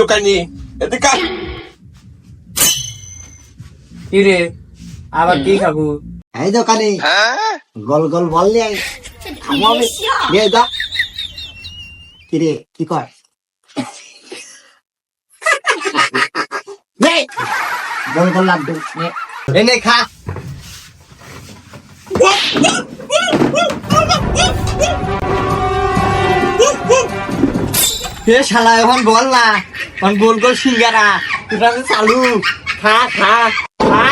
দোকানি এদিকে কি রে আবার কি খাবো? এই দোকানে গোল গোল বল নিয়ে দা কি রে কি কর গোল গোল লাড্ডু এনে খা। এ শালা এখন বল না, এখন গোল গোল সিঙ্গারা তোরা চালু খা খা খা।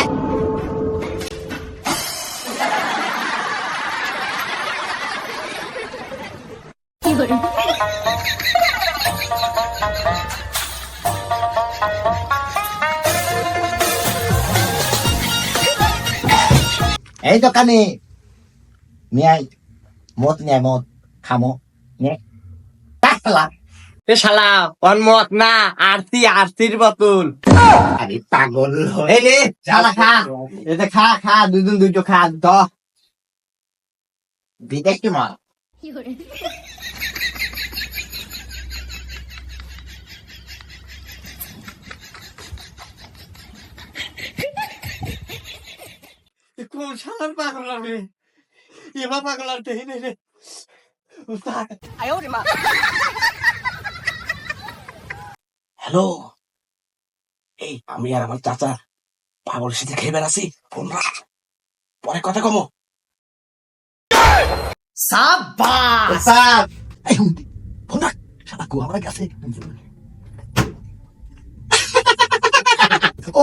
এই দোকানে নিয়ে আয় মদ নিয়ে মদ খামো নে এ শালা অন মত না আরতি আরতির বোতল। আরে পাগল এই নে শালা খা, এটা খা খা দুজন দুটো খা দ। বিদেশ কি মাল কোন শালার পাগল রে, এবার পাগল আর দেই রে উস্তাদ। হ্যালো এই আমি আর আমার চাচা পাগলের সাথে খেয়ে বেড়াছি ফোন রাখ পরে কথা কমো সাবাস স্যার ফোন রাখ শালা গো আমার কাছে ও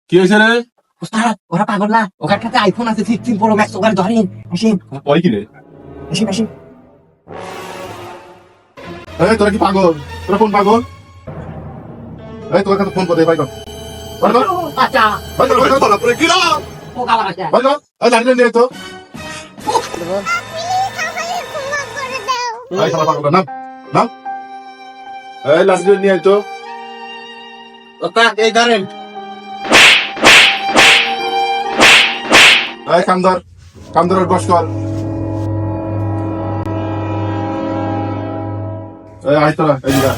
কি হয়েছে রে? উস্তাদ ওরা পাগল না, ওখান কাছে আইফোন আছে 15 প্রো ম্যাক্স, ওখানে ধরেন আসেন ওই কি রে? আসেন আসেন। এই তোরা কি পাগল? তোরা কোন পাগল? এই তোর কাছে ফোন করে ভাই কর। ভাই কর। আচ্ছা ভাই কর, ভাই কর। তারপরে কি লাভ পোকা বাড়াচ্ছে ভাই কর। এই লাঠি নিয়ে তো। এই শালা পাগল নাম। নাম। এই লাঠি নিয়ে তো। উস্তাদ এই ধরেন। এই কামদার। কামদারের বস কর। এই আয় তোরা এই যা।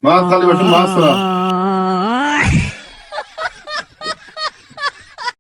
মাছ খালি বসে মাছ তোরা।